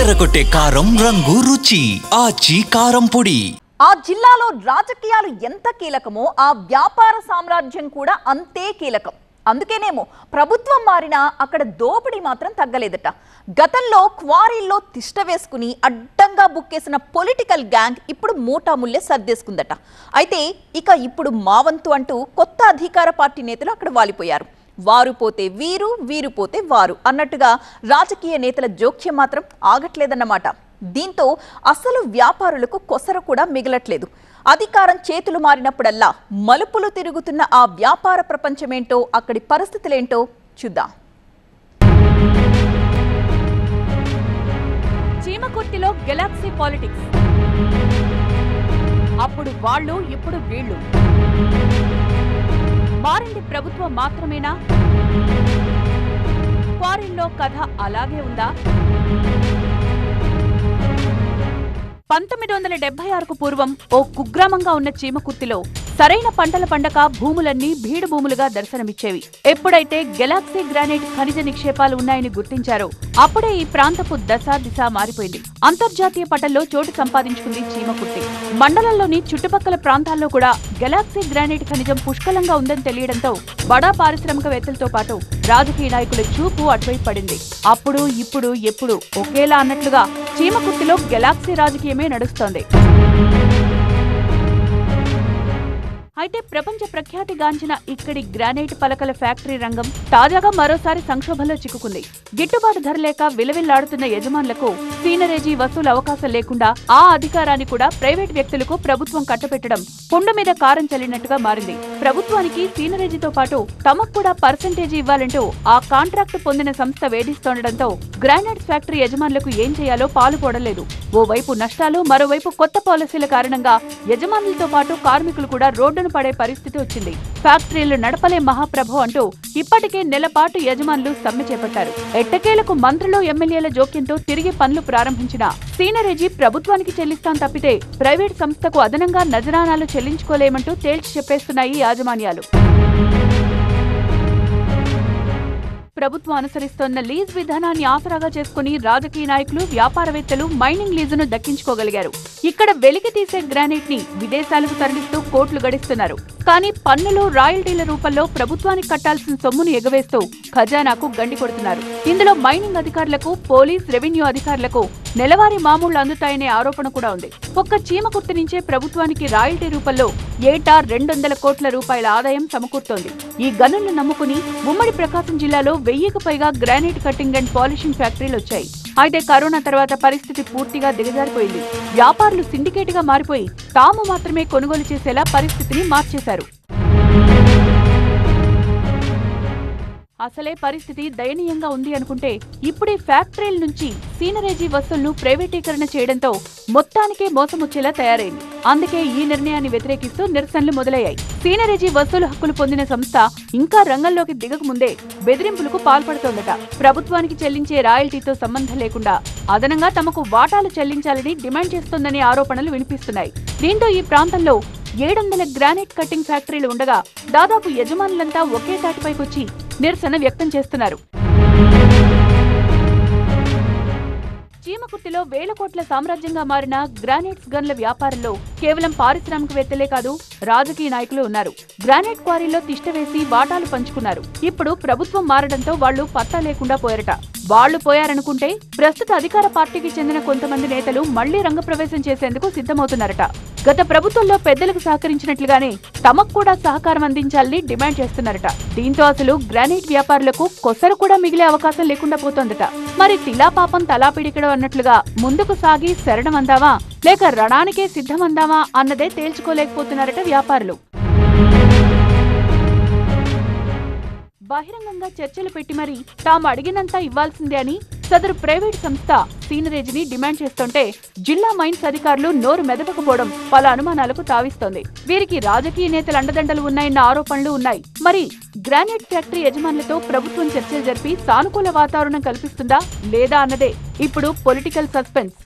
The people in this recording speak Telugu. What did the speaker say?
అదరగొట్టే కారం రంగు రుచి ఆచి కారం పొడి. ఆ జిల్లాలో రాజకీయాలు ఎంత కీలకమో ఆ వ్యాపార సామ్రాజ్యం కూడా అంతే కీలకం. అందుకేనేమో ప్రభుత్వం మారినా అక్కడ దోపిడీ మాత్రం తగ్గలేదట. గతంలో క్వారీల్లో తిష్ట వేసుకుని అడ్డంగా బుక్కేసిన పొలిటికల్ గ్యాంగ్ ఇప్పుడు మూటాముల్లే సర్దేసుకుందట. అయితే ఇప్పుడు మావంతు అంటూ కొత్త అధికార పార్టీ నేతలు అక్కడ వాలిపోయారు. వారు పోతే వీరు, వీరు పోతే వారు అన్నట్టుగా రాజకీయ నేతల జోక్యం మాత్రం ఆగట్లేదన్నమాట. దీంతో అసలు వ్యాపారులకు కొసర కూడా మిగలట్లేదు. అధికారం చేతులు మారినప్పుడల్లా మలుపులు తిరుగుతున్న ఆ వ్యాపార ప్రపంచమేంటో, అక్కడి పరిస్థితులేంటో చూద్దాం. చీమకుర్తిలో గెలాక్సీ పాలిటిక్స్. అప్పుడు వాళ్ళు, ఇప్పుడు వీళ్ళు. మారింది ప్రభుత్వం మాత్రమేనా? క్వారీల్లో కథ అలాగే ఉందా? 1976కు పూర్వం ఓ కుగ్రామంగా ఉన్న చీమకుర్తిలో సరైన పంటల పండక భూములన్నీ బీడు భూములుగా దర్శనమిచ్చేవి. ఎప్పుడైతే గెలాక్సీ గ్రానైట్ ఖనిజ నిక్షేపాలు ఉన్నాయని గుర్తించారో అప్పుడే ఈ ప్రాంతపు దిశ మారిపోయింది. అంతర్జాతీయ పటంలో చోటు సంపాదించుకుంది చీమకుర్తి. మండలంలోని చుట్టుపక్కల ప్రాంతాల్లో కూడా గెలాక్సీ గ్రానైట్ ఖనిజం పుష్కలంగా ఉందని తెలియడంతో బడా పారిశ్రామికవేత్తలతో పాటు రాజకీయ నాయకుల చూపు అటువైపు పడింది. అప్పుడు, ఇప్పుడు, ఎప్పుడు ఒకేలా అన్నట్లుగా చీమకుర్తిలో గెలాక్సీ రాజకీయమే నడుస్తోంది. అయితే ప్రపంచ ప్రఖ్యాతిగాంచిన ఇక్కడి గ్రానైట్ పలకల ఫ్యాక్టరీ రంగం తాజాగా మరోసారి సంక్షోభంలో చిక్కుకుంది. గిట్టుబాటు ధర లేక విలవిల్లాడుతున్న యజమానులకు సీనరేజీ వసూలు అవకాశం లేకుండా ఆ అధికారాన్ని కూడా ప్రైవేట్ వ్యక్తులకు ప్రభుత్వం కట్టపెట్టడం పుండు మీద కారం చల్లినట్టుగా మారింది. ప్రభుత్వానికి సీనరేజీతో పాటు తమకు కూడా పర్సెంటేజీ ఇవ్వాలంటూ ఆ కాంట్రాక్టు పొందిన సంస్థ వేధిస్తుండటంతో గ్రానైట్స్ ఫ్యాక్టరీ యజమానులకు ఏం చేయాలో పాలుపోడలేదు. ఓవైపు నష్టాలు, మరోవైపు కొత్త పాలసీల కారణంగా యజమానులతో పాటు కార్మికులు కూడా రోడ్డును పడే పరిస్థితి వచ్చింది. ఫ్యాక్టరీలు నడపలే మహాప్రభు అంటూ ఇప్పటికే నెలపాటు యజమానులు సమ్మె చేపట్టారు. ఎట్టకేలకు మంత్రులు, ఎమ్మెల్యేల జోక్యంతో తిరిగి పనులు ప్రారంభించిన సీనరేజీ ప్రభుత్వానికి చెల్లిస్తాం తప్పితే ప్రైవేట్ సంస్థకు అదనంగా నజరానాలు చెల్లించుకోలేమంటూ తేల్చి చెప్పేస్తున్నాయి యాజమాన్యాలు. ప్రభుత్వం అనుసరిస్తోన్న లీజ్ విధానాన్ని ఆసరాగా చేసుకుని రాజకీయ నాయకులు, వ్యాపారవేత్తలు మైనింగ్ లీజును దక్కించుకోగలిగారు. ఇక్కడ వెలికి తీసే గ్రానైట్ ని విదేశాలకు తరలిస్తూ కోట్లు గడిస్తున్నారు. కానీ పన్నులు, రాయల్టీల రూపంలో ప్రభుత్వానికి కట్టాల్సిన సొమ్మును ఎగవేస్తూ ఖజానాకు గండి కొడుతున్నారు. ఇందులో మైనింగ్ అధికారులకు, పోలీస్, రెవెన్యూ అధికారులకు నెలవారీ మామూళ్లు అందుతాయనే ఆరోపణ కూడా ఉంది. ఒక్క చీమకుర్తి నుంచే ప్రభుత్వానికి రాయల్టీ రూపంలో ఏటా 200 కోట్ల రూపాయల ఆదాయం సమకూరుతోంది. ఈ గనులను నమ్ముకుని ఉమ్మడి ప్రకాశం జిల్లాలో 1000కు పైగా గ్రానైట్ కట్టింగ్ అండ్ పాలిషింగ్ ఫ్యాక్టరీలు వచ్చాయి. అయితే కరోనా తర్వాత పరిస్థితి పూర్తిగా దిగజారిపోయింది. వ్యాపారులు సిండికేట్ గా మారిపోయి తాము మాత్రమే కొనుగోలు చేసేలా పరిస్థితిని మార్చేశారు. అసలే పరిస్థితి దయనీయంగా ఉంది అనుకుంటే ఇప్పుడే ఫ్యాక్టరీల నుంచి సీనరేజీ వసూళ్లను ప్రైవేటీకరణ చేయడంతో మొత్తానికే మోసముచ్చేలా తయారైంది. అందుకే ఈ నిర్ణయాన్ని వ్యతిరేకిస్తూ నిరసనలు మొదలయ్యాయి. సీనరేజీ వసూలు హక్కులు పొందిన సంస్థ ఇంకా రంగంలోకి దిగకముందే బెదిరింపులకు పాల్పడుతోందట. ప్రభుత్వానికి చెల్లించే రాయల్టీతో సంబంధం లేకుండా అదనంగా తమకు వాటాలు చెల్లించాలని డిమాండ్ చేస్తోందనే ఆరోపణలు వినిపిస్తున్నాయి. దీంతో ఈ ప్రాంతంలో 700 గ్రానైట్ కట్టింగ్ ఫ్యాక్టరీలు ఉండగా దాదాపు యజమానులంతా ఒకే తాటిపైకొచ్చి నిరసన వ్యక్తం చేస్తున్నారు. చీమకుర్తిలో వేల కోట్ల సామ్రాజ్యంగా మారిన గ్రానైట్స్ గన్ల వ్యాపారంలో కేవలం పారిశ్రామికవేత్తలే కాదు, రాజకీయ నాయకులు ఉన్నారు. గ్రానైట్ క్వారీల్లో తిష్టవేసి వాటాలు పంచుకున్నారు. ఇప్పుడు ప్రభుత్వం మారడంతో వాళ్లు పత్తా లేకుండా పోయారట. వాళ్లు పోయారనుకుంటే ప్రస్తుత అధికార పార్టీకి చెందిన కొంతమంది నేతలు మళ్లీ రంగప్రవేశం చేసేందుకు సిద్ధమవుతున్నారట. గత ప్రభుత్వంలో పెద్దలకు సహకరించినట్లుగానే తమకు కూడా సహకారం అందించాలని డిమాండ్ చేస్తున్నారట. దీంతో అసలు గ్రానైట్ వ్యాపారులకు కొసరు కూడా మిగిలే అవకాశం లేకుండా పోతోందట. మరి తిలా పాపం తలా పిడికడం అన్నట్లుగా ముందుకు సాగి శరణమందావా లేక రణానికే సిద్ధమందావా అన్నదే తేల్చుకోలేకపోతున్నారట వ్యాపారులు. బహిరంగంగా చర్చలు పెట్టి మరీ తాము అడిగినంతా ఇవ్వాల్సిందే అని సదరు ప్రైవేట్ సంస్థ సీనరేజీని డిమాండ్ చేస్తుంటే జిల్లా మైన్స్ అధికారులు నోరు మెదపకపోవడం పలు అనుమానాలకు తావిస్తోంది. వీరికి రాజకీయ నేతల అండదండలు ఉన్నాయన్న ఆరోపణలు ఉన్నాయి. మరి గ్రానైట్ ఫ్యాక్టరీ యజమానులతో ప్రభుత్వం చర్చలు జరిపి సానుకూల వాతావరణం కల్పిస్తుందా లేదా అన్నదే ఇప్పుడు పొలిటికల్ సస్పెన్స్.